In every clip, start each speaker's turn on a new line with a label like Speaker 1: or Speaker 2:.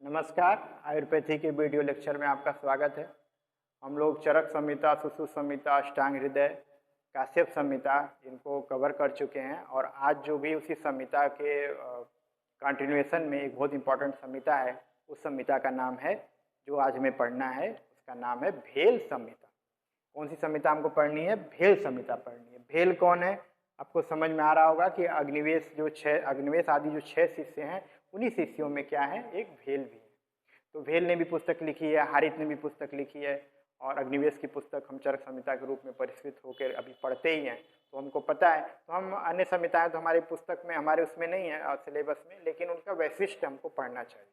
Speaker 1: नमस्कार। आयुर्वेदी के video lecture में आपका स्वागत है। हम लोग चरक संहिता, सुश्रुत संहिता, अष्टांग हृदय, काश्यप संहिता इनको कवर कर चुके हैं और आज जो भी उसी संहिता के कंटिन्यूएशन में एक बहुत इंपॉर्टेंट संहिता है, उस संहिता का नाम है जो आज हमें पढ़ना है, उसका नाम है भेल संहिता। कौन सी संहिता हमको पढ़नी है? भेल संहिता पढ़नी है। भेल कौन है? आपको समझ में आ रहा होगा कि अग्निवेश आदि जो 6 शिष्य हैं, उन्हीं शिष्यों में क्या है, एक भेल भी है। तो भेल ने भी पुस्तक लिखी है, हारित ने भी पुस्तक लिखी है और अग्निवेश की पुस्तक हम चरक संहिता के रूप में परिष्कृत होकर अभी पढ़ते ही हैं, तो हमको पता है। तो हम अन्य संहिताएं तो हमारी पुस्तक में, हमारे उसमें नहीं है सिलेबस में, लेकिन उनका वैशिष्ट हमको पढ़ना चाहिए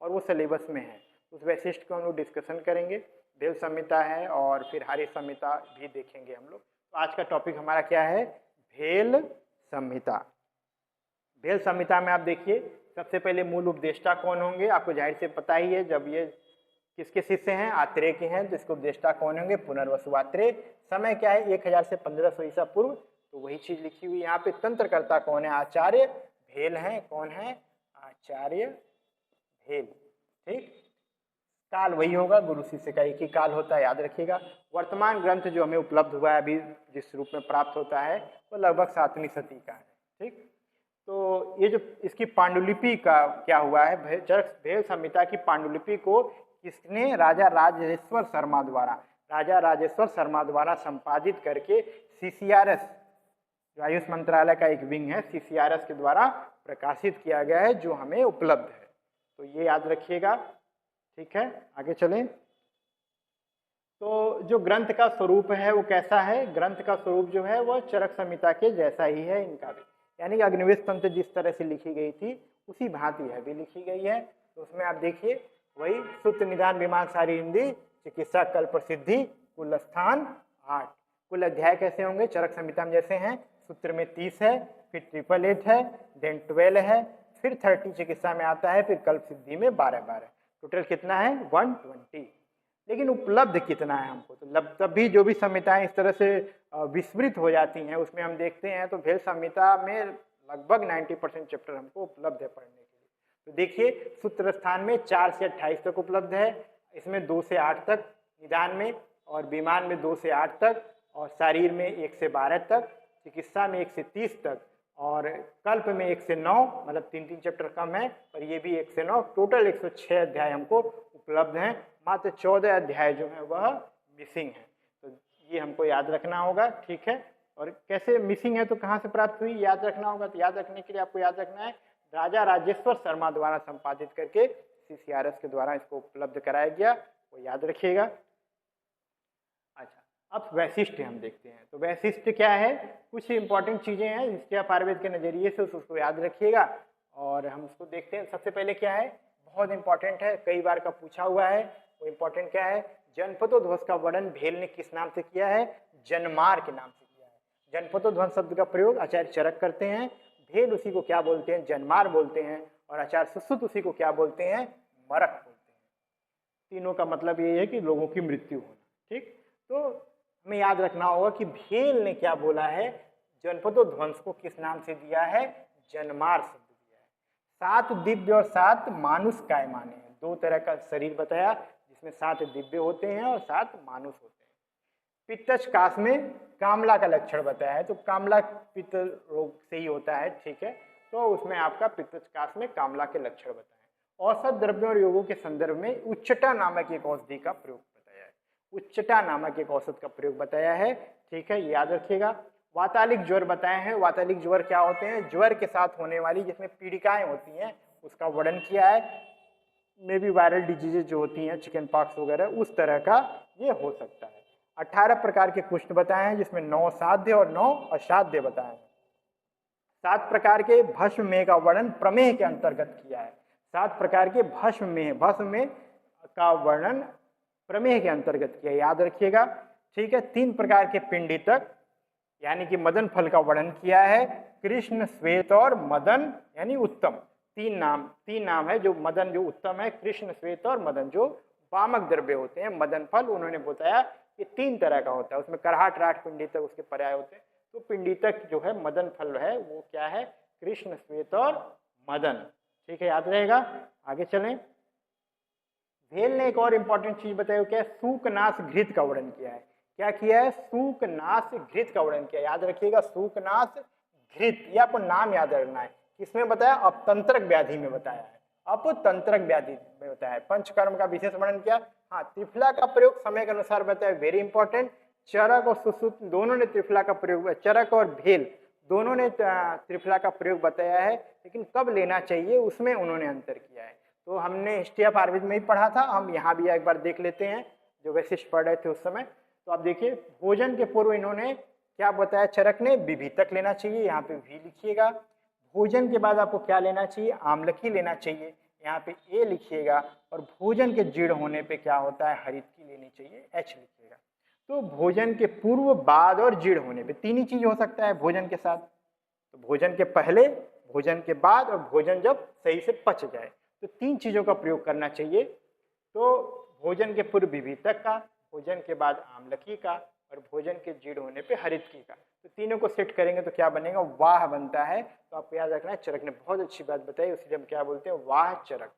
Speaker 1: और वो सिलेबस में है। उस वैशिष्ट को हम लोग डिस्कशन करेंगे। भेल संहिता है और फिर हारित संहिता भी देखेंगे हम लोग। तो आज का टॉपिक हमारा क्या है? भेल संहिता। भेल संहिता में आप देखिए, सबसे पहले मूल उपदेष्टा कौन होंगे? आपको जाहिर से पता ही है, जब ये किसके शिष्य हैं? आत्रेय के हैं, तो इसके उपदेष्टा कौन होंगे? पुनर्वसु आत्रेय। समय क्या है? 1000 से 1500 ईसा पूर्व। तो वही चीज लिखी हुई यहाँ पे। तंत्रकर्ता कौन है? आचार्य भेल हैं। कौन है? आचार्य भेल। ठीक, काल वही होगा, गुरु शिष्य का एक ही काल होता है, याद रखिएगा। वर्तमान ग्रंथ जो हमें उपलब्ध हुआ है अभी, जिस रूप में प्राप्त होता है, वो लगभग 7वीं शती का है। ठीक, तो ये जो इसकी पांडुलिपि का क्या हुआ है, भेल संहिता की पांडुलिपि को किसने? राजा राजेश्वर शर्मा द्वारा संपादित करके CCRS, जो आयुष मंत्रालय का एक विंग है, CCRS के द्वारा प्रकाशित किया गया है, जो हमें उपलब्ध है। तो ये याद रखिएगा। ठीक है, आगे चलें। तो जो ग्रंथ का स्वरूप है वो कैसा है? ग्रंथ का स्वरूप जो है वो चरक संहिता के जैसा ही है इनका भी, यानी कि अग्निवेश तंत्र जिस तरह से लिखी गई थी उसी भांति यह भी लिखी गई है। तो उसमें आप देखिए, वही सूत्र निदान विमान सारी हिंदी, चिकित्सा कल प्रसिद्धि, कुल स्थान 8। कुल अध्याय कैसे होंगे? चरक संहिता में जैसे हैं, सूत्र में 30 है, फिर 888 है, देन 12 है, फिर 30 चिकित्सा में आता है, फिर कल्प सिद्धि में 12-12। टोटल कितना है? 120। लेकिन उपलब्ध कितना है हमको? तो तब भी जो भी संहिताएं इस तरह से विस्मृत हो जाती हैं, उसमें हम देखते हैं तो भेल संहिता में लगभग 90% चैप्टर हमको उपलब्ध है पढ़ने के लिए। तो देखिए, सूत्र स्थान में 4 से 28 तक उपलब्ध है, इसमें 2 से 8 तक, निदान में और विमान में 2 से 8 तक, और शरीर में 1 से 12 तक, चिकित्सा में 1 से 30 तक, और कल्प में 1 से 9, मतलब 3-3 चैप्टर कम है, पर ये भी 1 से 9, टोटल 106 अध्याय हमको उपलब्ध हैं। मात्र 14 अध्याय जो है वह मिसिंग है। तो ये हमको याद रखना होगा। ठीक है, और कैसे मिसिंग है तो कहाँ से प्राप्त हुई, याद रखना होगा। तो याद रखने के लिए आपको याद रखना है, राजा राजेश्वर शर्मा द्वारा संपादित करके CCRS के द्वारा इसको उपलब्ध कराया गया, वो याद रखिएगा। अच्छा, अब वैशिष्ट हम देखते हैं। तो वैशिष्ट क्या है? कुछ इंपॉर्टेंट चीजें हैं जिसके आप आयुर्वेद के नजरिए से उसको याद रखिएगा और हम उसको देखते हैं। सबसे पहले क्या है, बहुत इंपॉर्टेंट है, कई बार का पूछा हुआ है, वो इंपॉर्टेंट क्या है? जनपदोध्वज का वर्णन भेल ने किस नाम से किया है? जनमार के नाम से किया है। जनपदोध्वज शब्द का प्रयोग आचार्य चरक करते हैं, भेल उसी को क्या बोलते हैं? जनमार बोलते हैं, और आचार्य सुश्रुत उसी को क्या बोलते हैं? मरक बोलते हैं। तीनों का मतलब ये है कि लोगों की मृत्यु होना। ठीक, तो हमें याद रखना होगा कि भेल ने क्या बोला है? जनपदोध्वंस को किस नाम से दिया है? जनमार शब्द दिया है। 7 दिव्य और 7 मानुष कायमाने हैं। 2 तरह का शरीर बताया, जिसमें 7 दिव्य होते हैं और 7 मानुष होते हैं। पित्तच काश में कामला का लक्षण बताया है, तो कामला पित्त रोग से ही होता है। ठीक है, तो उसमें आपका पित्तच काश में कामला के लक्षण बताए। औषध द्रव्यों और योगों के संदर्भ में उच्चटा नामक एक औषधि का प्रयोग बताया है। उच्चटा नामक एक औषध का प्रयोग बताया है। ठीक है, याद रखिएगा। वातालिक ज्वर बताए हैं। वातालिक ज्वर क्या होते हैं? ज्वर के साथ होने वाली जिसमें पीड़िकाएं होती हैं, उसका वर्णन किया है। में भी वायरल डिजीजेज जो होती हैं, चिकन पॉक्स वगैरह, उस तरह का ये हो सकता है। 18 प्रकार के कुष्ठ बताए हैं, जिसमें 9 साध्य और 9 असाध्य बताए हैं। 7 प्रकार के भस्म में का वर्णन प्रमेह के अंतर्गत किया है। 7 प्रकार के भस्म में का वर्णन प्रमेह के अंतर्गत किया, याद रखिएगा। ठीक है, 3 प्रकार के पिंडितक यानी कि मदन फल का वर्णन किया है। कृष्ण, श्वेत और मदन यानी उत्तम। 3 नाम है जो मदन जो उत्तम है, कृष्ण, श्वेत और मदन जो वामक द्रव्य होते हैं। मदन फल उन्होंने बताया कि 3 तरह का होता है, उसमें करहाट, राट, पिंडितक उसके पर्याय होते हैं। तो पिंडितक जो है मदन फल है, वो क्या है? कृष्ण, श्वेत और मदन। ठीक है, याद रहेगा। आगे चलें। भेल ने एक और इम्पोर्टेंट चीज बताई, क्या है, सूकनाश घृत का वर्णन किया है। क्या किया है, सूकनाश घृत का वर्णन किया। याद रखिएगा, सूकनाश घृत, ये आपको नाम याद रखना है। किसमें बताया, अपतंत्रक व्याधि में बताया है, अपतंत्रक व्याधि में बताया है। पंचकर्म का विशेष वर्णन किया। हाँ, त्रिफला का प्रयोग समय के अनुसार बताया, वेरी इंपॉर्टेंट। चरक और सुश्रुत दोनों ने त्रिफला का प्रयोग, चरक और भेल दोनों ने त्रिफला का प्रयोग बताया है, लेकिन कब लेना चाहिए उसमें उन्होंने अंतर किया है। तो हमने हिस्ट्री ऑफ आयुर्वेद में ही पढ़ा था, हम यहाँ भी एक बार देख लेते हैं, जो वैशिष्ट पढ़ रहे थे उस समय। तो आप देखिए, भोजन के पूर्व इन्होंने क्या बताया, चरक ने विभितक लेना चाहिए, यहाँ पे भी लिखिएगा। भोजन के बाद आपको क्या लेना चाहिए, आम्लकी लेना चाहिए, यहाँ पे ए लिखिएगा। और भोजन के जीर्ण होने पे क्या होता है, हरितकी लेनी चाहिए, एच लिखिएगा। तो भोजन के पूर्व, बाद और जीर्ण होने पे तीन ही चीज हो सकता है भोजन के साथ। तो भोजन के पहले, भोजन के बाद और भोजन जब सही से पच जाए, तो तीन चीजों का प्रयोग करना चाहिए। तो भोजन के पूर्व विभितक का, भोजन के बाद आम्लकी का और भोजन के जीर्ण होने पे हरितकी का। तो तीनों को सेट करेंगे तो क्या बनेगा, वाह बनता है। तो आपको याद रखना है, चरक ने बहुत अच्छी बात बताई, उसे हम क्या बोलते हैं, वाह चरक।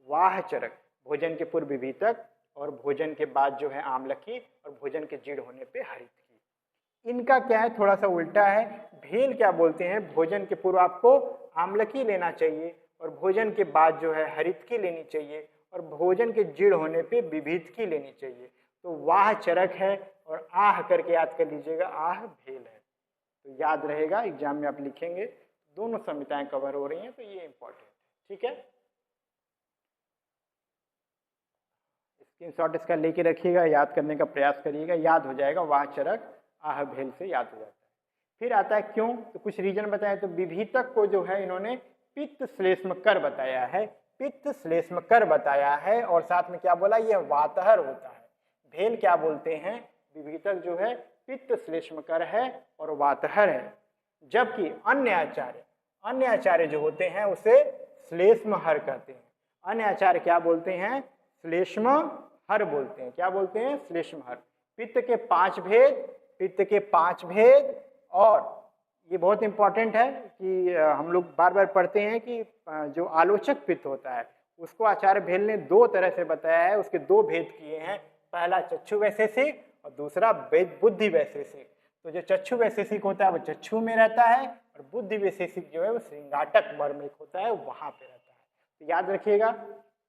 Speaker 1: वाह चरक, भोजन के पूर्व विभितक और भोजन के बाद जो है आम्लकी और भोजन के जीर्ण होने पे हरितकी। इनका क्या है, थोड़ा सा उल्टा है। भेल क्या बोलते हैं, भोजन के पूर्व आपको आम्लकी लेना चाहिए और भोजन के बाद जो है हरितकी लेनी चाहिए और भोजन के जीर्ण होने पे विभितकी लेनी चाहिए। तो वाह चरक है और आह करके याद कर लीजिएगा, आह भेल है। तो याद रहेगा, एग्जाम में आप लिखेंगे, दोनों संहिताएं कवर हो रही हैं, तो ये इंपॉर्टेंट है। ठीक है, स्क्रीनशॉट इसका लेके रखिएगा, याद करने का प्रयास करिएगा, याद हो जाएगा। वाह चरक आह भेल से याद हो जाता है। फिर आता है क्यों, तो कुछ रीजन बताया। तो विभितक को जो है इन्होंने पित्त श्लेष्म कर बताया है, पित्त श्लेष्म कर बताया है, और साथ में क्या बोला, यह वातहर होता है। भेल क्या बोलते हैं, विभितक जो है पित्त श्लेष्म कर है और वातहर है। जबकि अन्य आचार्य जो होते हैं उसे श्लेष्म हर कहते हैं। अन्य आचार्य क्या बोलते हैं, श्लेष्म हर बोलते हैं। क्या बोलते हैं, श्लेष्म हर। पित्त के 5 भेद, पित्त के 5 भेद। और ये बहुत इंपॉर्टेंट है कि हम लोग बार बार पढ़ते हैं कि जो आलोचक पित्त होता है उसको आचार्य भेल ने 2 तरह से बताया है, उसके 2 भेद किए हैं। पहला चक्षु वैशेषिक और दूसरा बुद्धि वैशेषिक। तो जो चक्षु वैशेषिक होता है वो चक्षु में रहता है और बुद्धि वैशेषिक जो है वो श्रृंगाटक मर्म एक होता है, वहां पे रहता है। तो याद रखिएगा।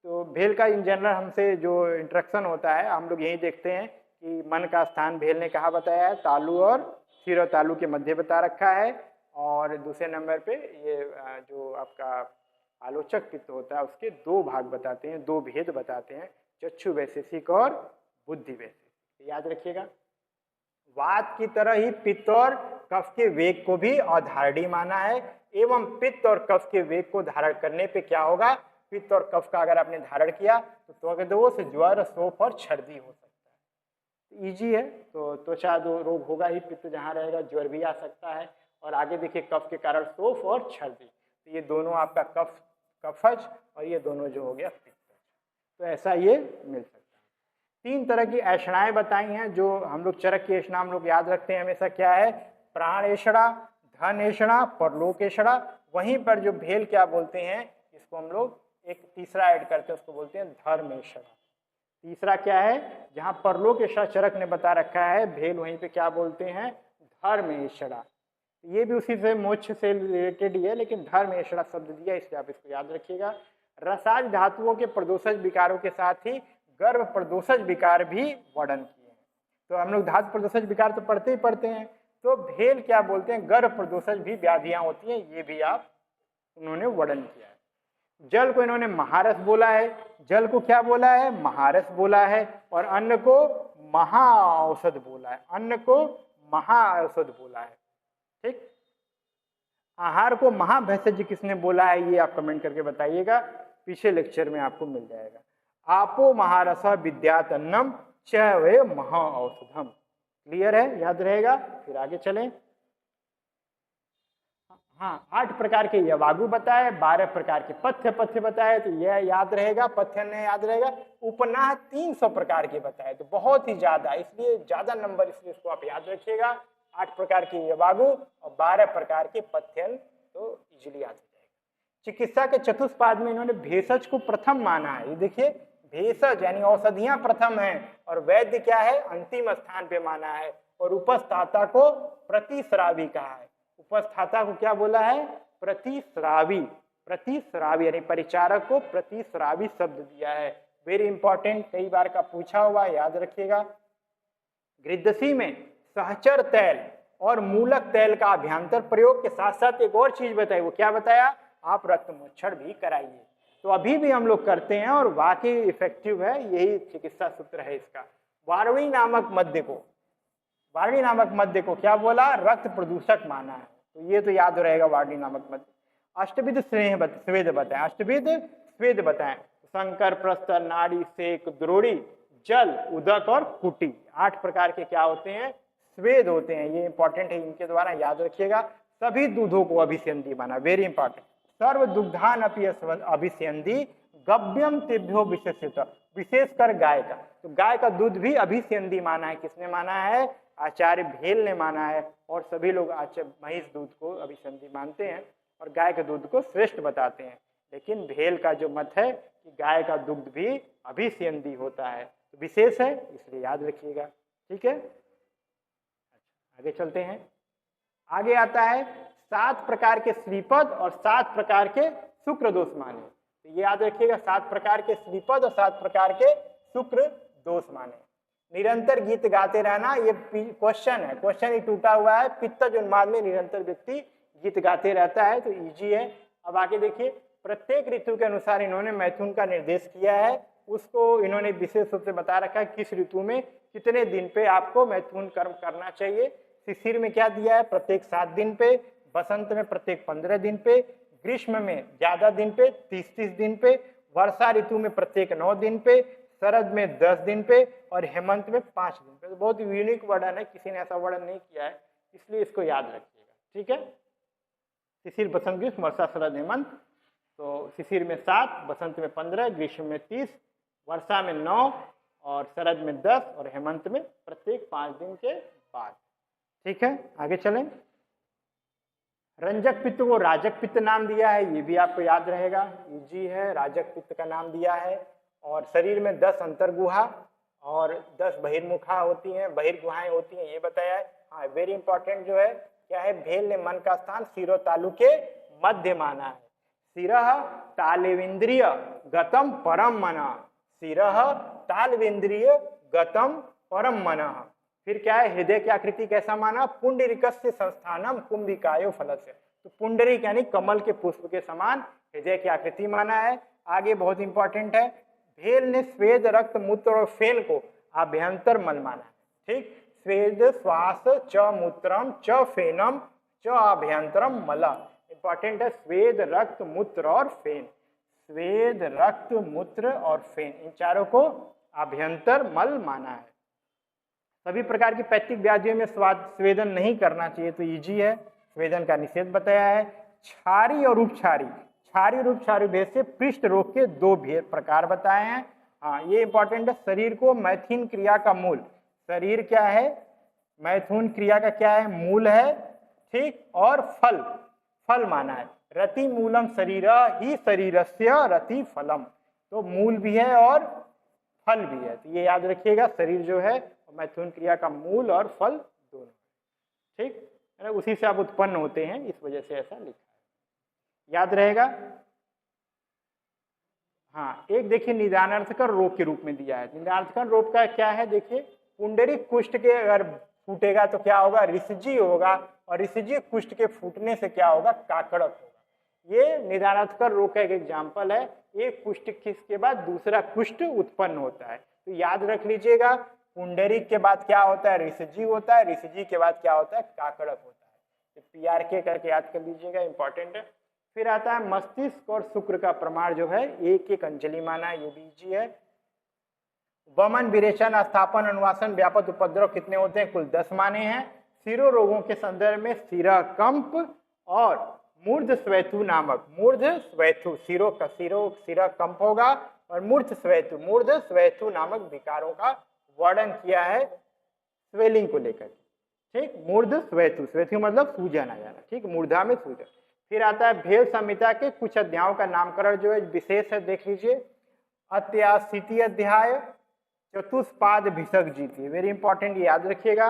Speaker 1: तो भेल का इन जनरल हमसे जो इंट्रक्शन होता है, हम लोग यही देखते हैं कि मन का स्थान भेल ने कहाँ बताया है, तालु और सिर और तालु के मध्य बता रखा है। और दूसरे नंबर पे ये जो आपका आलोचक पित्त होता है उसके 2 भाग बताते हैं, 2 भेद बताते हैं, चक्षु वैशेषिक और बुद्धि वैशेषिक। याद रखिएगा। वात की तरह ही पित्त और कफ के वेग को भी अधारणी माना है, एवं पित्त और कफ के वेग को धारण करने पे क्या होगा, पित्त और कफ का अगर आपने धारण किया तो त्वचा ज्वर, शोफ और छर्दी हो सकता है। इजी है। तो त्वचा रोग होगा ही, पित्त जहाँ रहेगा ज्वर भी आ सकता है। और आगे देखिए, कफ के कारण शोफ और छर्दी, तो ये दोनों आपका कफज और ये दोनों जो हो गया पित्त। तो ऐसा ये मिल सकता है। 3 तरह की ऐषणाएं बताई हैं जो हम लोग चरक की ऐषणा हम लोग याद रखते हैं हमेशा। क्या है, प्राण ऐषणा, धन ऐषणा, परलोक ऐषणा। वहीं पर जो भेल क्या बोलते हैं, इसको हम लोग एक तीसरा ऐड करते हैं, उसको बोलते हैं धर्म ऐषणा। तीसरा क्या है, जहां परलोक ऐषणा चरक ने बता रखा है, भेल वहीं पे क्या बोलते हैं, धर्म ऐषणा। ये भी उसी से मोक्ष से रिलेटेड ही है, लेकिन धर्म ऐषणा शब्द दिया, इसलिए आप इसको याद रखिएगा। रसाज धातुओं के प्रदोषज विकारों के साथ ही गर्भ प्रदोषज विकार भी वर्णन किए हैं। तो हम लोग धातु प्रदोषज विकार तो पढ़ते ही पढ़ते हैं। तो भेल क्या बोलते हैं, गर्भ प्रदोषज भी व्याधियां होती हैं, ये भी आप उन्होंने वर्णन किया है। जल को इन्होंने महारस बोला है, जल को क्या बोला है, महारस बोला है। और अन्न को महाऔषध बोला है, अन्न को महाऔषध बोला है। ठीक। आहार को महाभैषज किसने बोला है, ये आप कमेंट करके बताइएगा, पीछे लेक्चर में आपको मिल जाएगा। आपो महारस विद्यात अन्नम च वे महाऔषधम। क्लियर है, याद रहेगा। फिर आगे चलें। हाँ, 8 प्रकार के यवागु बताए, 12 प्रकार के पथ्य बताए, तो यह याद रहेगा, पथ्य ने याद रहेगा। उपनाह 300 प्रकार के बताए, तो बहुत ही ज्यादा, इसलिए ज्यादा नंबर, इसलिए इसको आप याद रखिएगा। 8 प्रकार के यवागु और 12 प्रकार के पथ्यन, तो इजिली याद हो जाएगा। चिकित्सा के चतुष्पाद में इन्होंने भेषज को प्रथम माना है। ये देखिए, भेषज यानी औषधियां प्रथम है और वैद्य क्या है, अंतिम स्थान पे माना है। और उपस्थाता को प्रतिश्रावी कहा है। उपस्थाता को क्या बोला है, प्रतिश्रावी। प्रतिश्रावी यानी परिचारक को प्रतिश्रावी शब्द दिया है। वेरी इंपॉर्टेंट, कई बार का पूछा हुआ, याद रखिएगा। गृद्धसी में सहचर तैल और मूलक तैल का अभ्यंतर प्रयोग के साथ साथ एक और चीज बताई, वो क्या बताया, आप रक्त मोक्षण भी कराइए। तो अभी भी हम लोग करते हैं और वाकई इफेक्टिव है, यही चिकित्सा सूत्र है इसका। वारणी नामक मध्य को, वारणी नामक मध्य को क्या बोला, रक्त प्रदूषक माना है। तो ये तो याद रहेगा, वारणी नामक मध्य। अष्टविध स्वेद बताएं, अष्टविध स्वेद बताएं, शंकर, प्रस्तर, नाड़ी, सेक, द्रोणी, जल, उदक और कुटी। 8 प्रकार के क्या होते हैं, स्वेद होते हैं। ये इंपॉर्टेंट है, इनके द्वारा याद रखिएगा। सभी दूधों को अभिसंधि माना, वेरी इंपॉर्टेंट। सर्व दुग्धान अपि अभिसंधि गव्यम तेभ्यो विशेषित, विशेषकर गाय का। तो गाय का दूध भी अभिसंधि माना है। किसने माना है, आचार्य भेल ने माना है। और सभी लोग महिष दूध को अभिसंधि मानते हैं और गाय के दूध को श्रेष्ठ बताते हैं। लेकिन भेल का जो मत है कि गाय का दुग्ध भी अभिसंधि होता है, तो विशेष है, इसलिए याद रखिएगा। ठीक है, आगे चलते हैं। आगे आता है 7 प्रकार के श्रीपद और 7 प्रकार के शुक्र दोष माने। तो ये याद रखिएगा, 7 प्रकार के श्रीपद और 7 प्रकार के शुक्र दोष माने। निरंतर गीत गाते रहना, ये क्वेश्चन है, क्वेश्चन ही टूटा हुआ है। पित्तज उन्माद में निरंतर व्यक्ति गीत गाते रहता है, तो इजी है। अब आगे देखिए, प्रत्येक ऋतु के अनुसार इन्होंने मैथुन का निर्देश किया है। उसको इन्होंने विशेष रूप से बता रखा है किस ऋतु में कितने दिन पे आपको मैथुन कर्म करना चाहिए। शिशिर में क्या दिया है, प्रत्येक 7 दिन पे, बसंत में प्रत्येक 15 दिन पे, ग्रीष्म में ज्यादा दिन पे 30-30 दिन पे, वर्षा ऋतु में प्रत्येक 9 दिन पे, शरद में 10 दिन पे और हेमंत में 5 दिन पे। तो बहुत यूनिक वर्णन है, किसी ने ऐसा वर्णन नहीं किया है, इसलिए इसको याद रखिएगा। ठीक है, शिशिर, बसंत, ग्रीष्म, वर्षा, शरद, हेमंत। तो शिशिर में 7, बसंत में 15, ग्रीष्म में 30, वर्षा में 9 और शरद में 10 और हेमंत में प्रत्येक 5 दिन के बाद। ठीक है, आगे चलें। रंजक पित्त को राजक पित्त नाम दिया है, ये भी आपको याद रहेगा, इजी है। राजक पित्त का नाम दिया है। और शरीर में 10 अंतर्गुहा और 10 बहिर्मुखा होती हैं, बहिर्गुहाएं होती हैं, ये बताया है। हाँ, वेरी इंपॉर्टेंट जो है क्या है, भेल ने मन का स्थान सिरो तालु के मध्य माना है। सिरह तालवेंद्रिय गतम परम मना, सिरह तालवेंद्रिय गतम परम मना। फिर क्या है, हृदय की आकृति कैसा माना, पुंडरीकस्य संस्थानम कुंभिकायो फलस्य। तो पुंडरीक यानी कमल के पुष्प के समान हृदय की आकृति माना है। आगे बहुत इंपॉर्टेंट है, भेल ने स्वेद, रक्त, मूत्र और फेन को आभ्यंतर मल माना है। ठीक, स्वेद, श्वास, च मूत्रम, च फेनम, च आभ्यंतरम मला। इंपॉर्टेंट है, स्वेद, रक्त, मूत्र और फेन। स्वेद, रक्त, मूत्र और फेन, इन चारों को आभ्यंतर मल माना है। सभी प्रकार की पैथिक व्याधियों में स्वेदन नहीं करना चाहिए, तो इजी है, स्वेदन का निषेध बताया है। क्षारी और उपक्षारी, क्षारी और उपक्षारी भेद से पृष्ठ रोग के 2 प्रकार बताए हैं। हाँ, ये इंपॉर्टेंट है। शरीर को मैथुन क्रिया का मूल, शरीर क्या है, मैथुन क्रिया का क्या है, मूल है। ठीक, और फल, फल माना है। रति मूलम शरीर ही शरीरस्य रति फलम, तो मूल भी है और फल भी है। तो ये याद रखिएगा, शरीर जो है मैथुन क्रिया का मूल और फल दोनों। ठीक, उसी से आप उत्पन्न होते हैं, इस वजह से ऐसा लिखा है, याद रहेगा। हाँ, एक देखिए निदानार्थकर रोग के रूप में दिया है। निदानार्थकर रोग का क्या है, देखिए पुंडरीक कुष्ठ के अगर फूटेगा तो क्या होगा, रिसजी होगा, और रिसजी कुष्ठ के फूटने से क्या होगा, काकड़क होगा। ये निदानार्थकर रोग का एक एग्जाम्पल है। एक कुष्ठ के बाद दूसरा कुष्ठ उत्पन्न होता है, तो याद रख लीजिएगा, पुंडरीक के बाद क्या होता है, रिसजी होता है, रिसजी के बाद क्या होता है, काकड़क होता है। तो PRK करके याद कर लीजिएगा, इंपॉर्टेंट है। फिर आता है मस्तिष्क और शुक्र का प्रमाण जो है 1-1 अंजलि माना है, ये भी इजी है। वमन, विरेचन, स्थापन, अनुवासन, व्यापक उपद्रव कितने होते हैं, कुल 10 माने हैं। सिरो रोगों के संदर्भ में सिरा कंप और मूर्ध स्वेथु नामक, मूर्ध स्वेथु, सिरा कंप होगा और मूर्ध स्वेथु नामक विकारों का वर्णन किया है स्वेलिंग को लेकर। ठीक, मूर्ध स्वेथु, स्वेथु मतलब सूजन आ जाना। ठीक, मूर्धा में सूजन। फिर आता है भेल संहिता के कुछ अध्यायों का नामकरण जो है विशेष है, देख लीजिए। अत्याशीति अध्याय, चतुष्पाद भिषक जीती, वेरी इंपॉर्टेंट, याद रखिएगा।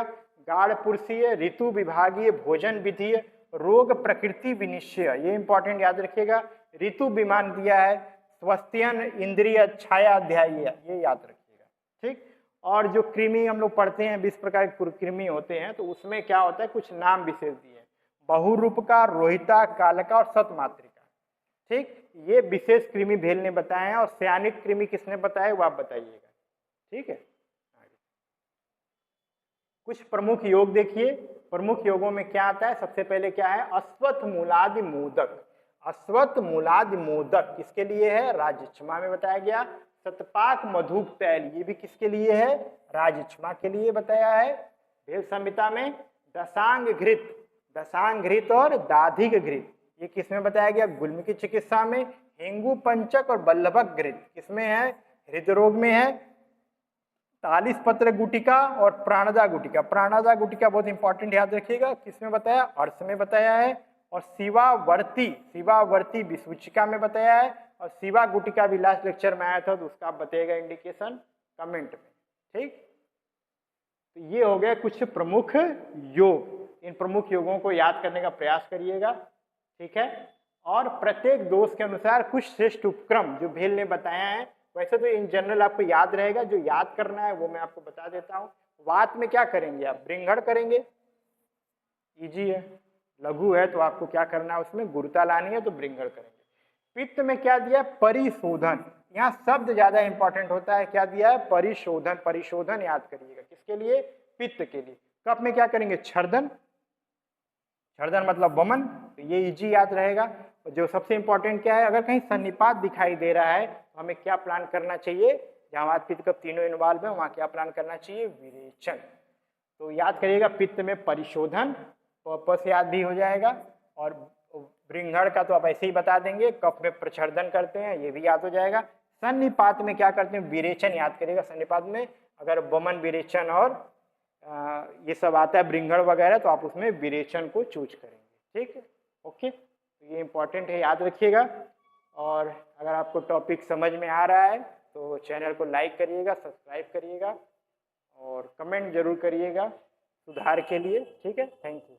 Speaker 1: गाढ़ पुरुषीय, ऋतु विभागीय, भोजन विधीय, रोग प्रकृति विनिश्चय, ये इंपॉर्टेंट याद रखिएगा। ऋतु विमान दिया है, स्वस्तियन इंद्रिय छाया अध्याय, ये याद रखिएगा, ठीक। और जो कृमि हम लोग पढ़ते हैं 20 प्रकार के कृमि होते हैं, तो उसमें क्या होता है, कुछ नाम विशेष दिए हैं, बहुरूपका, रोहिता, कालका और सतमात्रिका, ठीक। ये विशेष कृमि भेल ने बताए हैं, और सयानिक कृमि किसने बताया वो आप बताइएगा, ठीक है। कुछ प्रमुख योग देखिए, प्रमुख योगों में क्या आता है, सबसे पहले क्या है, अश्वत्थ मूलादि मोदक। अश्वत्थ मूलादि मोदक किसके लिए है, राजक्षमा में बताया गया। शतपाक मधुक तैल, ये भी किसके लिए है, राजक्षमा के लिए बताया है। भेल संहिता में दशांग घृत, दशांग घृत और दाधिक घृत, ये किसमें बताया गया, गुल्म की चिकित्सा में। हेंगू पंचक और बल्लभक घृत किसमें है, हृदय रोग में है। तालिस पत्र गुटिका और प्राणदा गुटिका, प्राणदा गुटिका बहुत इंपॉर्टेंट याद रखिएगा, किसमें बताया, अर्श में बताया है। और शिवावर्ती, शिवावर्ती विसूचिका में बताया है। और शिवा गुटिका भी लास्ट लेक्चर में आया था, तो उसका आप बताइएगा इंडिकेशन कमेंट में, ठीक। तो ये हो गए कुछ प्रमुख योग, इन प्रमुख योगों को याद करने का प्रयास करिएगा, ठीक है। और प्रत्येक दोष के अनुसार कुछ श्रेष्ठ उपक्रम जो भेल ने बताया है, वैसे तो इन जनरल आपको याद रहेगा, जो याद करना है वो मैं आपको बता देता हूँ। वात में क्या करेंगे आप, ब्रिंघड़ करेंगे, इजी है। लघु है तो आपको क्या करना है, उसमें गुरुता लानी है तो ब्रिंघड़ करेंगे। पित्त में क्या दिया, परिशोधन, यहाँ शब्द ज्यादा इंपॉर्टेंट होता है, क्या दिया है, परिशोधन, परिशोधन याद करिएगा, किसके लिए, पित्त के लिए। कफ में क्या करेंगे, छर्दन, छर्दन मतलब वमन, तो ये इजी याद रहेगा। और जो सबसे इंपॉर्टेंट क्या है, अगर कहीं सन्निपात दिखाई दे रहा है तो हमें क्या प्लान करना चाहिए, जहाँ वात पित्त कफ तीनों इन्वॉल्व है वहाँ क्या प्लान करना चाहिए, विरेचन। तो याद करिएगा, पित्त में परिशोधन, प से याद भी हो जाएगा। और ब्रिंघड़ का तो आप ऐसे ही बता देंगे, कफ में प्रच्छर्दन करते हैं, ये भी याद हो जाएगा। सन्निपात में क्या करते हैं, विरेचन याद करिएगा। सन्निपात में अगर वमन, विरेचन और ये सब आता है, ब्रिंघड़ वगैरह, तो आप उसमें विरेचन को चूज करेंगे, ठीक है, ओके। तो ये इंपॉर्टेंट है, याद रखिएगा। और अगर आपको टॉपिक समझ में आ रहा है तो चैनल को लाइक करिएगा, सब्सक्राइब करिएगा और कमेंट जरूर करिएगा सुधार के लिए, ठीक है। Thank you.